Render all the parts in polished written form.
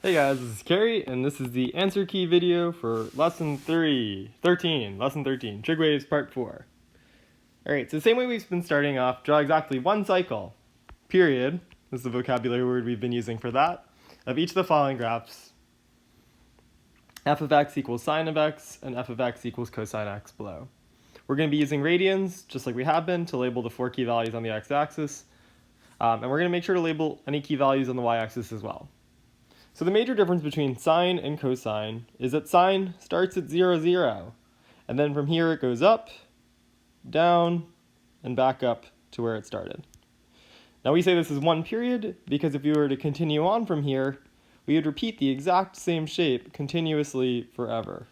Hey guys, this is Carrie, and this is the answer key video for lesson 13, trig waves part 4. Alright, so the same way we've been starting off, draw exactly one cycle, period, this is the vocabulary word we've been using for that, of each of the following graphs. F of x equals sine of x, and f of x equals cosine x below. We're going to be using radians, just like we have been, to label the 4 key values on the x-axis, and we're going to make sure to label any key values on the y-axis as well. So the major difference between sine and cosine is that sine starts at 0, 0, and then from here it goes up, down, and back up to where it started. Now we say this is one period because if we were to continue on from here, we would repeat the exact same shape continuously forever.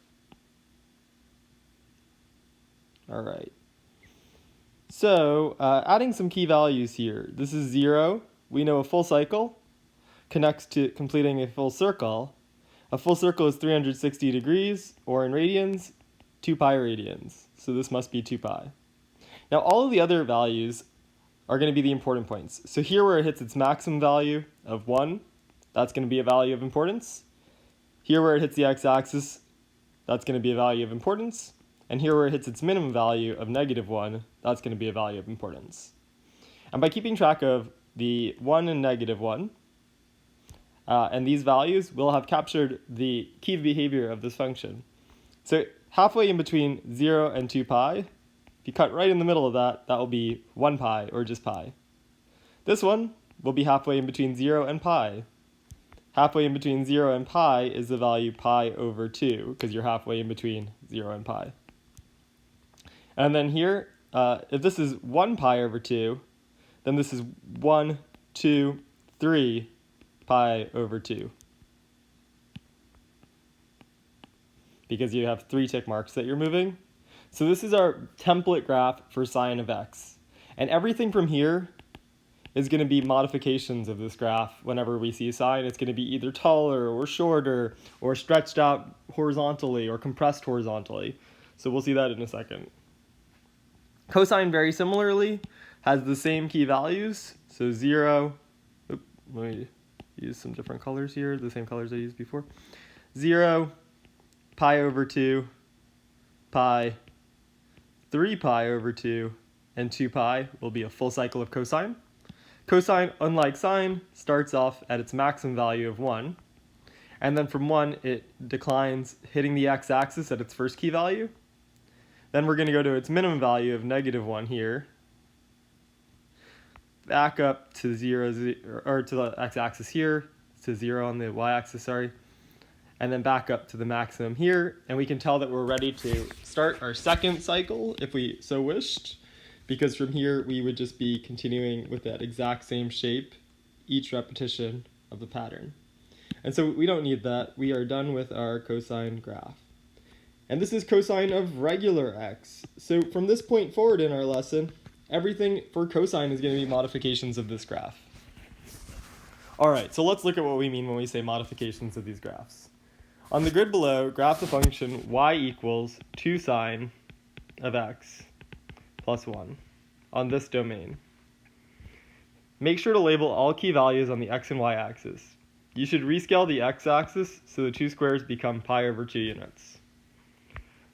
Alright. So, adding some key values here. This is 0. We know a full cycle connects to completing a full circle. A full circle is 360 degrees, or in radians, 2 pi radians. So this must be 2 pi. Now all of the other values are going to be the important points. So here where it hits its maximum value of 1, that's going to be a value of importance. Here where it hits the x-axis, that's going to be a value of importance. And here where it hits its minimum value of -1, that's going to be a value of importance. And by keeping track of the 1 and -1, and these values will have captured the key behavior of this function. So halfway in between 0 and 2 pi, if you cut right in the middle of that, that will be 1 pi, or just pi. This one will be halfway in between 0 and pi. Halfway in between 0 and pi is the value pi over 2, because you're halfway in between 0 and pi. And then here, if this is 1 pi over 2, then this is 1, 2, 3 pi over 2. Because you have 3 tick marks that you're moving. So this is our template graph for sine of x. And everything from here is going to be modifications of this graph. Whenever we see sine, it's going to be either taller or shorter or stretched out horizontally or compressed horizontally. So we'll see that in a second. Cosine, very similarly, has the same key values. So 0, let me use some different colors here, the same colors I used before. 0, pi over 2, pi, 3 pi over 2, and 2 pi will be a full cycle of cosine. Cosine, unlike sine, starts off at its maximum value of 1, and then from 1 it declines, hitting the x-axis at its first key value. Then we're going to go to its minimum value of -1 here, back up to 0, or to the x-axis here, to 0 on the y-axis, sorry, and then back up to the maximum here, and we can tell that we're ready to start our second cycle if we so wished, because from here we would just be continuing with that exact same shape each repetition of the pattern. And so we don't need that. We are done with our cosine graph. And this is cosine of regular x. So from this point forward in our lesson, everything for cosine is going to be modifications of this graph. Alright, so let's look at what we mean when we say modifications of these graphs. On the grid below, graph the function y equals 2 sine of x plus 1 on this domain. Make sure to label all key values on the x and y axis. You should rescale the x-axis so the 2 squares become pi over 2 units.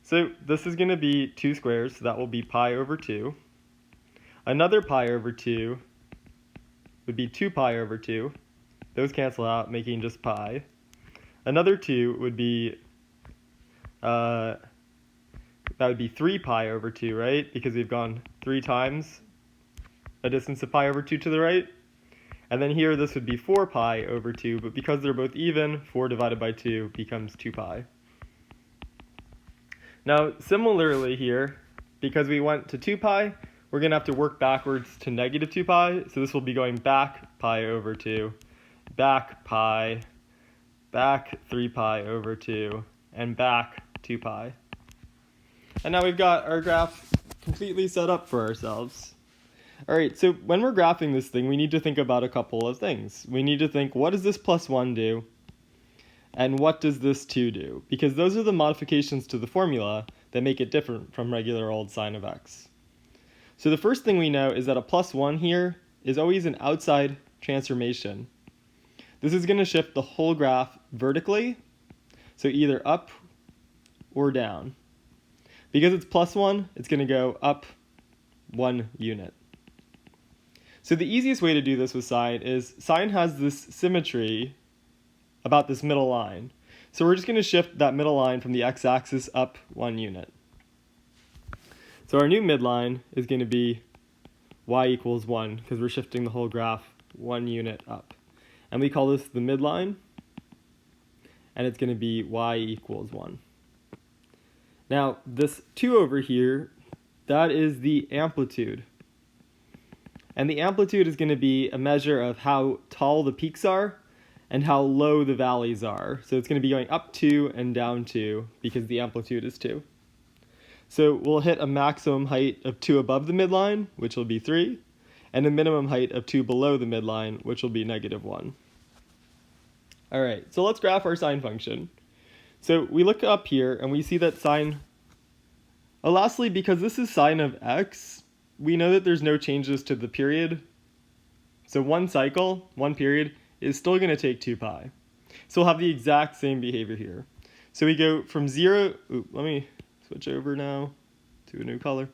So this is going to be 2 squares, so that will be pi over 2. Another pi over 2 would be 2 pi over 2. Those cancel out, making just pi. Another 2 would be, that would be 3 pi over 2, right? Because we've gone 3 times a distance of pi over 2 to the right. And then here this would be 4 pi over 2, but because they're both even, 4 divided by 2 becomes 2 pi. Now, similarly here, because we went to 2 pi, we're going to have to work backwards to -2 pi, so this will be going back pi over 2, back pi, back 3 pi over 2, and back 2 pi. And now we've got our graph completely set up for ourselves. Alright, so when we're graphing this thing, we need to think about a couple of things. We need to think, what does this +1 do? And what does this 2 do? Because those are the modifications to the formula that make it different from regular old sine of x. So the first thing we know is that a +1 here is always an outside transformation. this is going to shift the whole graph vertically, so either up or down. Because it's +1, it's going to go up 1 unit. So the easiest way to do this with sine is sine has this symmetry about this middle line. So we're just going to shift that middle line from the x-axis up 1 unit. So our new midline is going to be y equals 1 because we're shifting the whole graph 1 unit up. And we call this the midline, and it's going to be y equals 1. Now, this 2 over here, that is the amplitude. And the amplitude is going to be a measure of how tall the peaks are and how low the valleys are. So it's going to be going up 2 and down 2 because the amplitude is 2. So we'll hit a maximum height of 2 above the midline, which will be 3, and a minimum height of 2 below the midline, which will be -1. All right, so let's graph our sine function. So we look up here and we see that sine, lastly, because this is sine of x, we know that there's no changes to the period. So one cycle, one period, is still going to take 2 pi. So we'll have the exact same behavior here. So we go from 0, let me switch over now to a new color.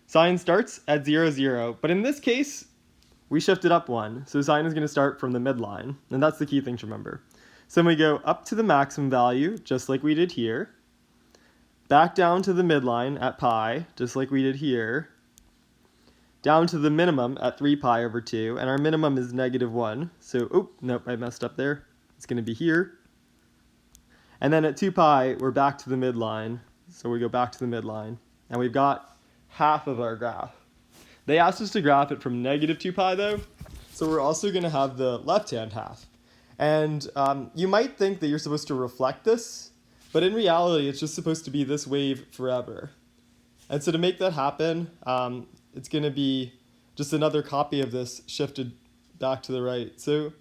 Sine starts at 0, 0, but in this case, we shifted up 1. So sine is going to start from the midline, and that's the key thing to remember. So we go up to the maximum value, just like we did here, back down to the midline at pi, just like we did here, down to the minimum at 3 pi over 2, and our minimum is -1. So, nope, I messed up there. It's going to be here. And then at 2 pi, we're back to the midline. So we go back to the midline, and we've got half of our graph. They asked us to graph it from -2 pi, though, so we're also going to have the left-hand half. And you might think that you're supposed to reflect this, but in reality, it's just supposed to be this wave forever. And so to make that happen, it's going to be just another copy of this shifted back to the right. So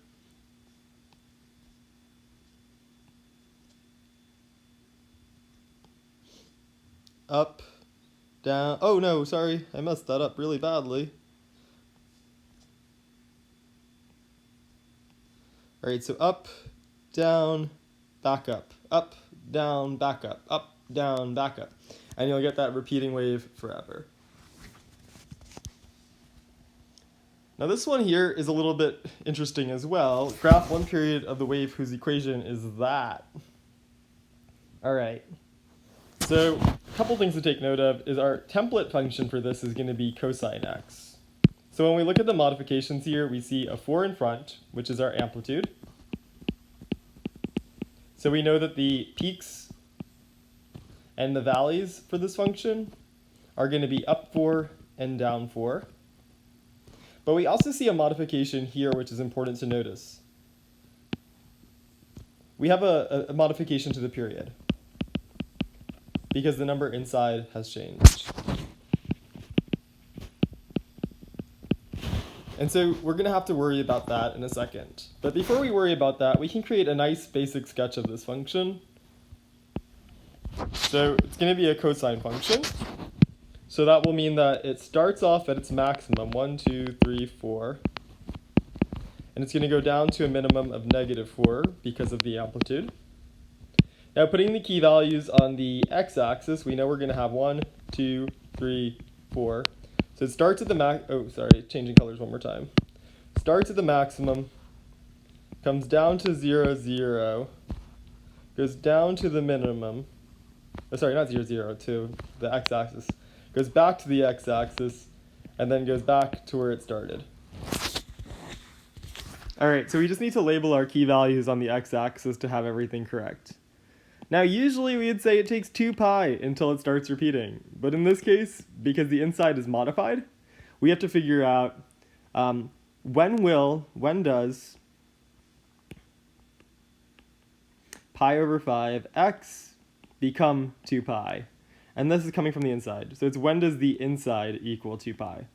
up, down, oh no, sorry, I messed that up really badly. All right, so up, down, back up, down, back up, down, back up. And you'll get that repeating wave forever. Now this one here is a little bit interesting as well. Graph one period of the wave whose equation is that. All right, so a couple things to take note of is our template function for this is going to be cosine x. So when we look at the modifications here, we see a 4 in front, which is our amplitude. So we know that the peaks and the valleys for this function are going to be up 4 and down 4. But we also see a modification here which is important to notice. We have a modification to the period because the number inside has changed. And so we're going to have to worry about that in a second. But before we worry about that, we can create a nice basic sketch of this function. So it's going to be a cosine function. So that will mean that it starts off at its maximum, 1, 2, 3, 4. And it's going to go down to a minimum of -4 because of the amplitude. Now putting the key values on the x-axis, we know we're going to have 1, 2, 3, 4. So it starts at the changing colors one more time. Starts at the maximum, comes down to 0, 0, goes down to the minimum. Sorry, not 0, 0, to the x-axis. Goes back to the x-axis, and then goes back to where it started. All right, so we just need to label our key values on the x-axis to have everything correct. Now, usually we'd say it takes 2 pi until it starts repeating. But in this case, because the inside is modified, we have to figure out when does pi over 5 x become 2 pi? And this is coming from the inside. So it's when does the inside equal 2 pi?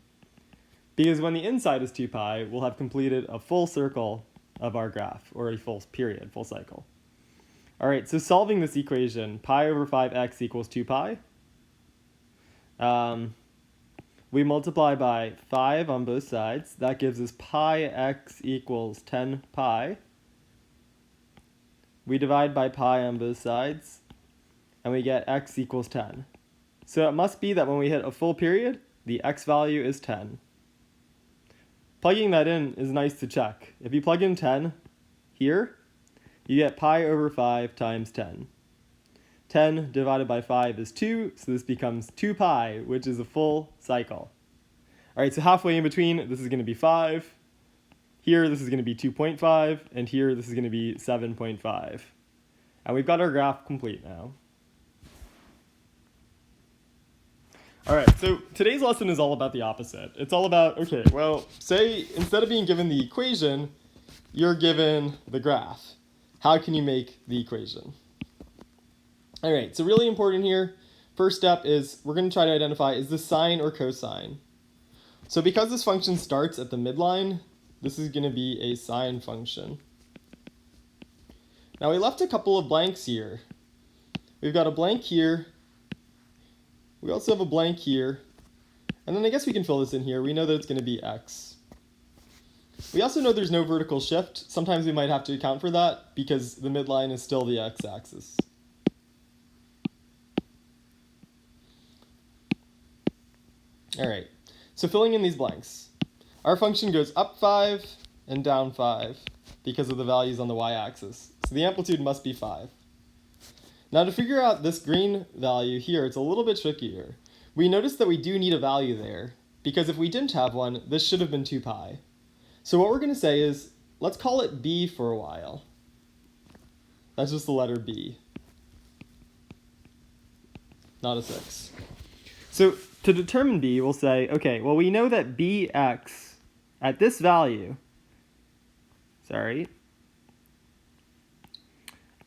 Because when the inside is 2 pi, we'll have completed a full circle of our graph, or a full period, full cycle. All right, so solving this equation, pi over 5x equals 2 pi. We multiply by 5 on both sides. That gives us pi x equals 10 pi. we divide by pi on both sides, and we get x equals 10. So it must be that when we hit a full period, the x value is 10. Plugging that in is nice to check. If you plug in 10 here, you get pi over 5 times 10. 10 divided by 5 is 2, so this becomes 2 pi, which is a full cycle. All right, so halfway in between, this is going to be 5. Here, this is going to be 2.5, and here, this is going to be 7.5. And we've got our graph complete now. All right, so today's lesson is all about the opposite. It's all about, okay, well, say instead of being given the equation, you're given the graph. How can you make the equation? All right, so really important here, first step is we're going to try to identify, is this sine or cosine? So because this function starts at the midline, this is going to be a sine function. Now we left a couple of blanks here. We've got a blank here. We also have a blank here. And then I guess we can fill this in here. We know that it's going to be x. We also know there's no vertical shift. Sometimes we might have to account for that because the midline is still the x-axis. All right, so filling in these blanks. Our function goes up 5 and down 5 because of the values on the y-axis. So the amplitude must be 5. Now to figure out this green value here, it's a little bit trickier. We notice that we do need a value there because if we didn't have one, this should have been 2 pi. So what we're going to say is, let's call it b for a while. That's just the letter b, not a 6. So to determine b, we'll say, okay, well we know that bx at this value,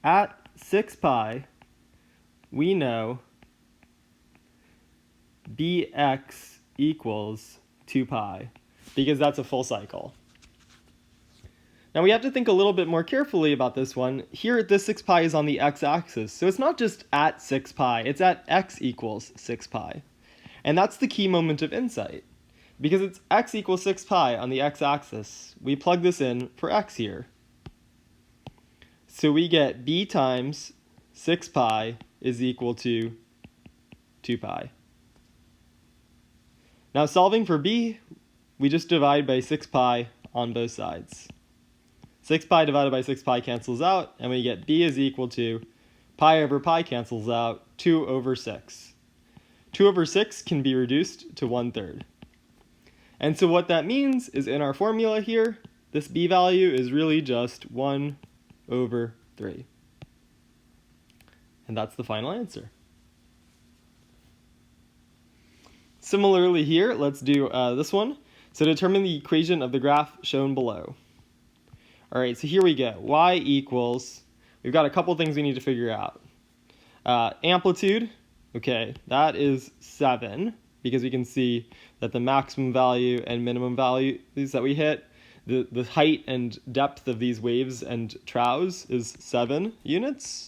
at 6 pi, we know bx equals 2 pi, because that's a full cycle. Now we have to think a little bit more carefully about this one. Here, this 6 pi is on the x-axis, so it's not just at 6 pi, it's at x equals 6 pi. And that's the key moment of insight. Because it's x equals 6 pi on the x-axis, we plug this in for x here. So we get b times 6 pi is equal to 2 pi. Now solving for b, we just divide by 6 pi on both sides. 6 pi divided by 6 pi cancels out, and we get b is equal to pi over pi cancels out, 2 over 6. 2 over 6 can be reduced to 1/3. And so what that means is in our formula here, this b value is really just 1 over 3. And that's the final answer. Similarly here, let's do this one. So determine the equation of the graph shown below. All right, so here we go. Y equals, we've got a couple things we need to figure out. Amplitude, okay, that is 7, because we can see that the maximum value and minimum values that we hit, the height and depth of these waves and troughs is 7 units.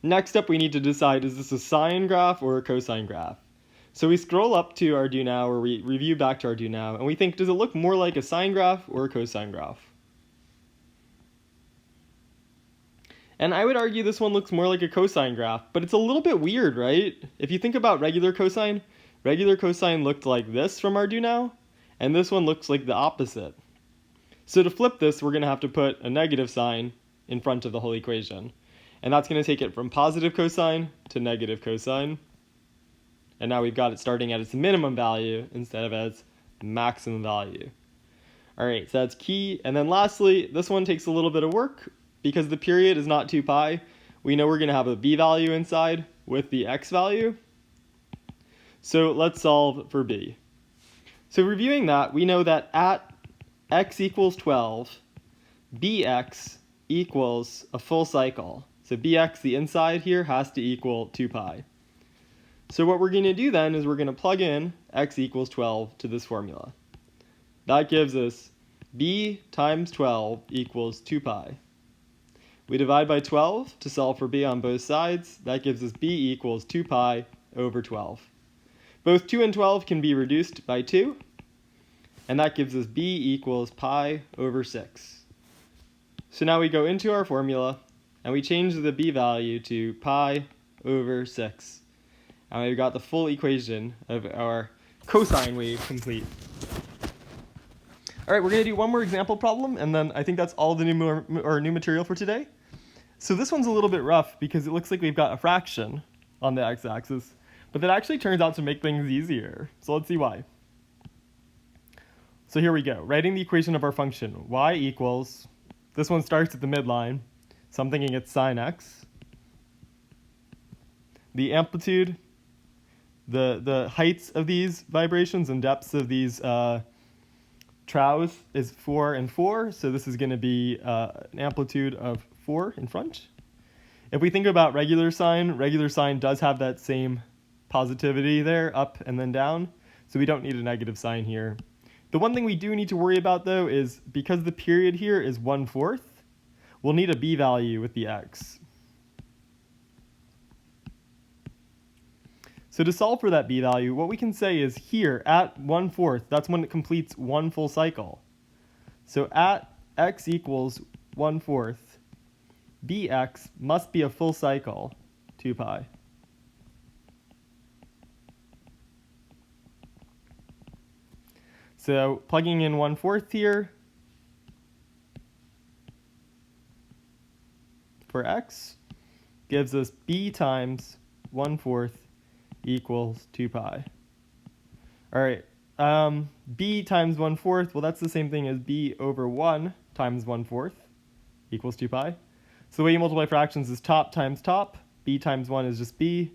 Next up, we need to decide, is this a sine graph or a cosine graph? So we scroll up to our do now, or we review back to our do now, and we think, does it look more like a sine graph or a cosine graph? And I would argue this one looks more like a cosine graph, but it's a little bit weird, right? If you think about regular cosine looked like this from our do now, and this one looks like the opposite. So to flip this, we're going to have to put a negative sign in front of the whole equation. And that's going to take it from positive cosine to negative cosine. And now we've got it starting at its minimum value instead of its maximum value. All right, so that's key. And then lastly, this one takes a little bit of work because the period is not 2 pi. We know we're going to have a b value inside with the x value. So let's solve for b. So reviewing that, we know that at x equals 12, bx equals a full cycle. So bx, the inside here, has to equal 2 pi. So what we're going to do then is we're going to plug in x equals 12 to this formula. That gives us b times 12 equals 2 pi. We divide by 12 to solve for b on both sides. That gives us b equals 2 pi over 12. Both 2 and 12 can be reduced by 2, and that gives us b equals pi over 6. So now we go into our formula and we change the b value to pi over 6. And we've got the full equation of our cosine wave complete. All right, we're going to do one more example problem, and then I think that's all the new material for today. So this one's a little bit rough because it looks like we've got a fraction on the x-axis, but that actually turns out to make things easier. So let's see why. So here we go, writing the equation of our function, y equals, this one starts at the midline, so I'm thinking it's sine x. The amplitude, the heights of these vibrations and depths of these trows is 4 and 4, so this is going to be an amplitude of 4 in front. If we think about regular sine does have that same positivity there, up and then down, so we don't need a negative sign here. The one thing we do need to worry about, though, is because the period here is 1/4, we'll need a b value with the x. So to solve for that b value, what we can say is here at 1/4, that's when it completes one full cycle. So at x equals 1/4, bx must be a full cycle, 2 pi. So plugging in 1/4 here for x gives us b times 1/4 equals 2 pi. All right, b times 1/4, well, that's the same thing as b over 1 times 1/4 equals 2 pi. So the way you multiply fractions is top times top, b times 1 is just b,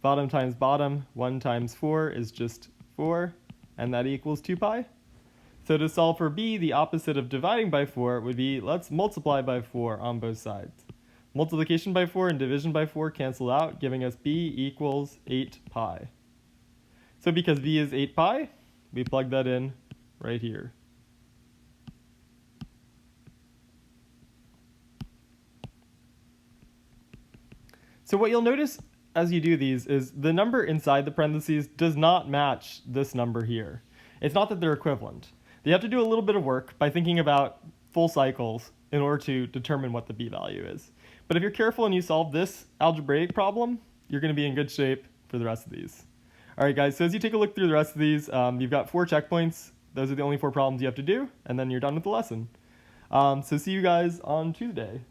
bottom times bottom, 1 times 4 is just 4, and that equals 2 pi. So to solve for b, the opposite of dividing by 4 would be, let's multiply by 4 on both sides. Multiplication by 4 and division by 4 cancel out, giving us b equals 8 pi. So because b is 8 pi, we plug that in right here. So what you'll notice as you do these is the number inside the parentheses does not match this number here. It's not that they're equivalent. You have to do a little bit of work by thinking about full cycles in order to determine what the b value is. But if you're careful and you solve this algebraic problem, you're going to be in good shape for the rest of these. All right, guys, so as you take a look through the rest of these, you've got 4 checkpoints. Those are the only 4 problems you have to do, and then you're done with the lesson. So see you guys on Tuesday.